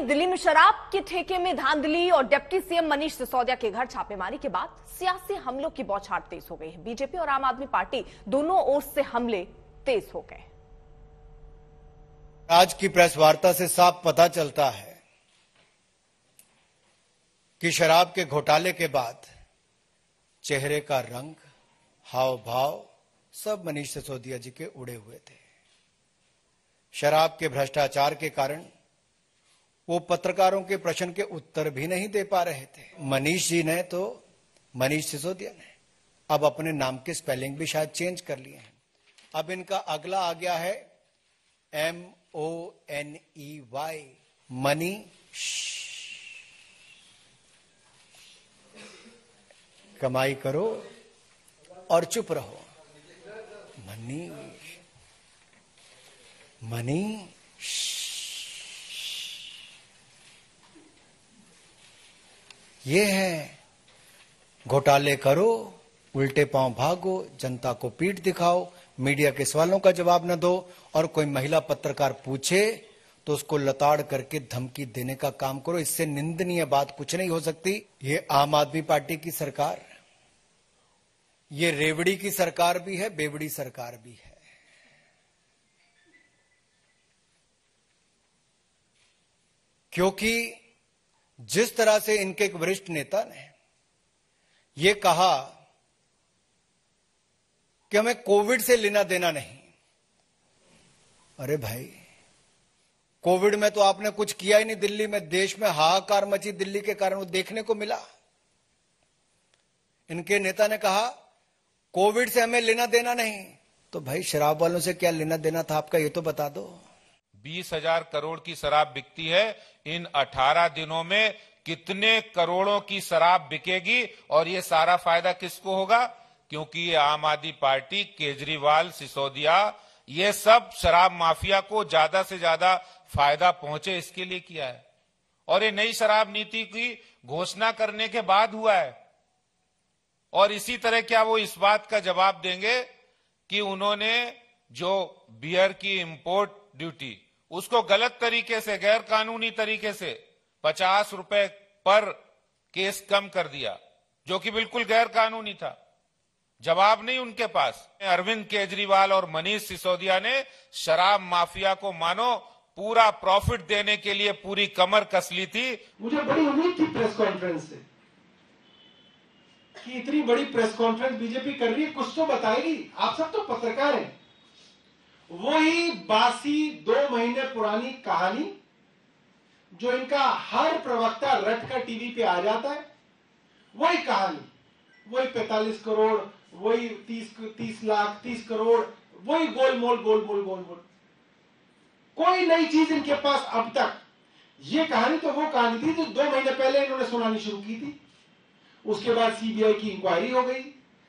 दिल्ली में शराब के ठेके में धांधली और डिप्टी सीएम मनीष सिसोदिया के घर छापेमारी के बाद सियासी हमलों की बौछार तेज हो गई है। बीजेपी और आम आदमी पार्टी दोनों ओर से हमले तेज हो गए। आज की प्रेस वार्ता से साफ पता चलता है कि शराब के घोटाले के बाद चेहरे का रंग, हाव भाव सब मनीष सिसोदिया जी के उड़े हुए थे। शराब के भ्रष्टाचार के कारण वो पत्रकारों के प्रश्न के उत्तर भी नहीं दे पा रहे थे। मनीष जी ने तो मनीष सिसोदिया ने अब अपने नाम के स्पेलिंग भी शायद चेंज कर लिए हैं। अब इनका अगला आ गया है MONEY, मनी। कमाई करो और चुप रहो। Money money. ये है घोटाले करो, उल्टे पांव भागो, जनता को पीठ दिखाओ, मीडिया के सवालों का जवाब न दो, और कोई महिला पत्रकार पूछे तो उसको लताड़ करके धमकी देने का काम करो। इससे निंदनीय बात कुछ नहीं हो सकती। ये आम आदमी पार्टी की सरकार, ये रेवड़ी की सरकार भी है, बेवड़ी सरकार भी है। क्योंकि जिस तरह से इनके एक वरिष्ठ नेता ने यह कहा कि हमें कोविड से लेना देना नहीं। अरे भाई, कोविड में तो आपने कुछ किया ही नहीं। दिल्ली में, देश में हाहाकार मची दिल्ली के कारण, वो देखने को मिला। इनके नेता ने कहा कोविड से हमें लेना देना नहीं। तो भाई, शराब वालों से क्या लेना देना था आपका, ये तो बता दो। 20,000 करोड़ की शराब बिकती है। इन 18 दिनों में कितने करोड़ों की शराब बिकेगी, और ये सारा फायदा किसको होगा? क्योंकि ये आम आदमी पार्टी, केजरीवाल, सिसोदिया, ये सब शराब माफिया को ज्यादा से ज्यादा फायदा पहुंचे इसके लिए किया है। और ये नई शराब नीति की घोषणा करने के बाद हुआ है। और इसी तरह क्या वो इस बात का जवाब देंगे कि उन्होंने जो बियर की इंपोर्ट ड्यूटी, उसको गलत तरीके से, गैर कानूनी तरीके से 50 रुपए पर केस कम कर दिया, जो कि बिल्कुल गैर कानूनी था। जवाब नहीं उनके पास। अरविंद केजरीवाल और मनीष सिसोदिया ने शराब माफिया को मानो पूरा प्रॉफिट देने के लिए पूरी कमर कस ली थी। मुझे बड़ी उम्मीद थी प्रेस कॉन्फ्रेंस से कि इतनी बड़ी प्रेस कॉन्फ्रेंस बीजेपी कर रही है, कुछ तो बताएगी। आप सब तो पत्रकार हैं। वही बासी 2 महीने पुरानी कहानी जो इनका हर प्रवक्ता रट कर टीवी पे आ जाता है, वही कहानी, वही 45 करोड़, वही 30 लाख, 30 करोड़, वही गोलमोल गोलमोल गोलमोल। कोई नई चीज इनके पास अब तक। ये कहानी तो वो कहानी थी जो 2 महीने पहले इन्होंने सुनानी शुरू की थी। उसके बाद सीबीआई की इंक्वायरी हो गई,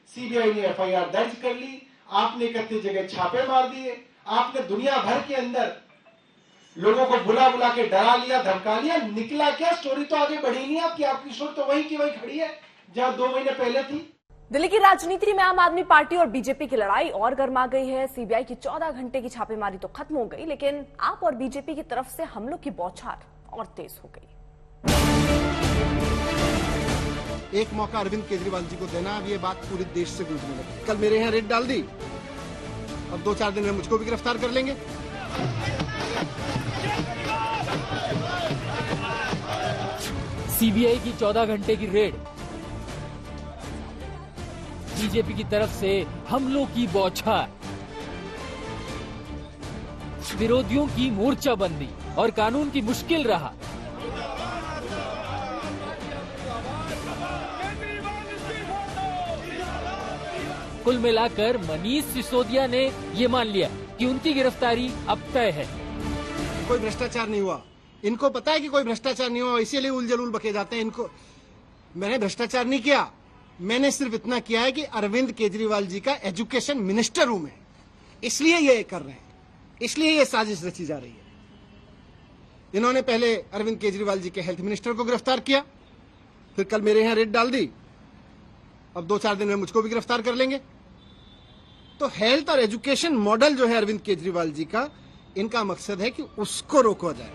सीबीआई ने एफआईआर दर्ज कर ली, आपने कितनी जगह छापे मार दिए, आपने दुनिया भर के अंदर लोगों को बुला बुला के डरा लिया, धमका लिया। निकला क्या? स्टोरी तो आगे बढ़ी नहीं आपकी। आपकी स्टोरी तो वही की वही खड़ी है जहां 2 महीने पहले थी। दिल्ली की राजनीति में आम आदमी पार्टी और बीजेपी की लड़ाई और गर्मा गई है। सीबीआई की 14 घंटे की छापेमारी तो खत्म हो गई, लेकिन आप और बीजेपी की तरफ से हमलों की बौछार और तेज हो गई। एक मौका अरविंद केजरीवाल जी को देना, अब ये बात पूरे देश से गूंजने लगी। कल मेरे यहाँ रेड डाल दी, अब 2-4 दिन में मुझको भी गिरफ्तार कर लेंगे। सीबीआई की 14 घंटे की रेड, बीजेपी की तरफ से हमलों की बौछार, विरोधियों की मोर्चाबंदी और कानून की मुश्किल रहा। कुल मिलाकर मनीष सिसोदिया ने ये मान लिया कि उनकी गिरफ्तारी अब तय है। कोई भ्रष्टाचार नहीं हुआ। इनको पता है कि कोई भ्रष्टाचार नहीं हुआ, इसीलिए उलझुल बके जाते हैं। इनको मैंने भ्रष्टाचार नहीं किया, मैंने सिर्फ इतना किया है कि अरविंद केजरीवाल जी का एजुकेशन मिनिस्टर हूं मैं, इसलिए ये कर रहे हैं, इसलिए ये साजिश रची जा रही है। इन्होंने पहले अरविंद केजरीवाल जी के हेल्थ मिनिस्टर को गिरफ्तार किया, फिर कल मेरे यहाँ रेड डाल दी, अब 2-4 दिन में मुझको भी गिरफ्तार कर लेंगे। तो हेल्थ और एजुकेशन मॉडल जो है अरविंद केजरीवाल जी का, इनका मकसद है कि उसको रोका जाए।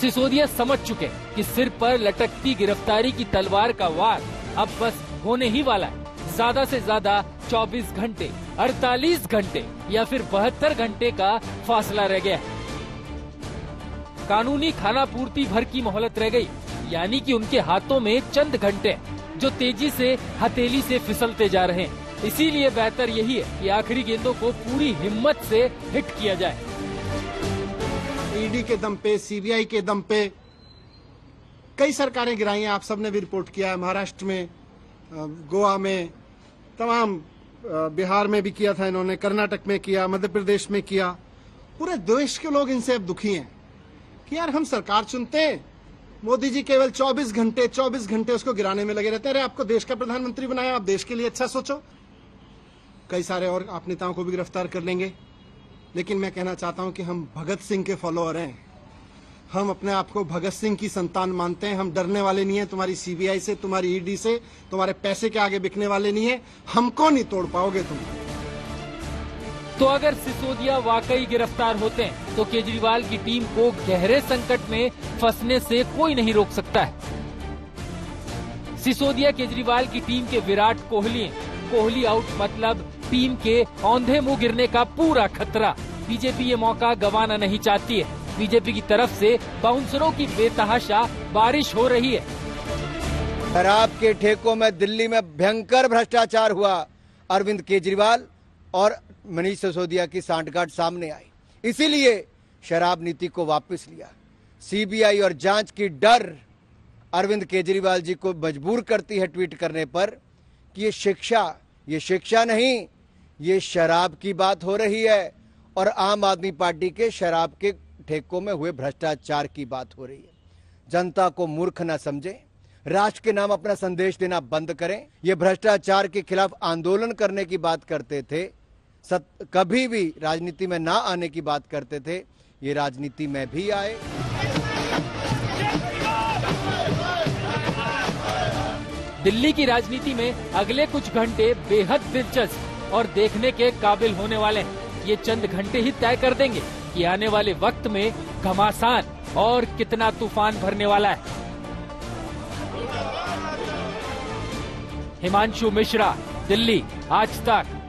सिसोदिया समझ चुके कि सिर पर लटकती गिरफ्तारी की तलवार का वार अब बस होने ही वाला है। ज्यादा से ज्यादा 24 घंटे, 48 घंटे या फिर 72 घंटे का फासला रह गया है। कानूनी खाना पूर्ति भर की मोहलत रह गई, यानी कि उनके हाथों में चंद घंटे जो तेजी से हथेली से फिसलते जा रहे हैं। इसीलिए बेहतर यही है कि आखिरी गेंदों को पूरी हिम्मत से हिट किया जाए। ईडी के दम पे, सीबीआई के दम पे कई सरकारें गिराई हैं। आप सबने भी रिपोर्ट किया है, महाराष्ट्र में, गोवा में, तमाम बिहार में भी किया था इन्होंने, कर्नाटक में किया, मध्य प्रदेश में किया। पूरे देश के लोग इनसे अब दुखी हैं कि यार हम सरकार चुनते हैं, मोदी जी केवल 24 घंटे उसको गिराने में लगे रहते हैं। अरे आपको देश का प्रधानमंत्री बनाया, आप देश के लिए अच्छा सोचो। कई सारे और आप नेताओं को भी गिरफ्तार कर लेंगे, लेकिन मैं कहना चाहता हूं कि हम भगत सिंह के फॉलोअर हैं। हम अपने आप को भगत सिंह की संतान मानते हैं। हम डरने वाले नहीं है तुम्हारी सीबीआई से, तुम्हारी ईडी से, तुम्हारे पैसे के आगे बिकने वाले नहीं है। हमको नहीं तोड़ पाओगे तुम। तो अगर सिसोदिया वाकई गिरफ्तार होते हैं तो केजरीवाल की टीम को गहरे संकट में फंसने से कोई नहीं रोक सकता है। सिसोदिया केजरीवाल की टीम के विराट कोहली हैं। कोहली आउट मतलब टीम के औंधे मुंह गिरने का पूरा खतरा। बीजेपी ये मौका गंवाना नहीं चाहती है। बीजेपी की तरफ से बाउंसरों की बेतहाशा बारिश हो रही है। शराब के ठेकों में दिल्ली में भयंकर भ्रष्टाचार हुआ। अरविंद केजरीवाल और मनीष सिसोदिया की सांठगांठ सामने आई, इसीलिए शराब नीति को वापस लिया। सीबीआई और जांच की डर अरविंद केजरीवाल जी को मजबूर करती है ट्वीट करने पर कि ये शिक्षा नहीं, ये शराब की बात हो रही है और आम आदमी पार्टी के शराब के ठेकों में हुए भ्रष्टाचार की बात हो रही है। जनता को मूर्ख न समझें, राष्ट्र के नाम अपना संदेश देना बंद करें। ये भ्रष्टाचार के खिलाफ आंदोलन करने की बात करते थे, कभी भी राजनीति में ना आने की बात करते थे। ये राजनीति में भी आए। दिल्ली की राजनीति में अगले कुछ घंटे बेहद दिलचस्प और देखने के काबिल होने वाले हैं। ये चंद घंटे ही तय कर देंगे कि आने वाले वक्त में घमासान और कितना तूफान भरने वाला है। हिमांशु मिश्रा, दिल्ली, आज तक।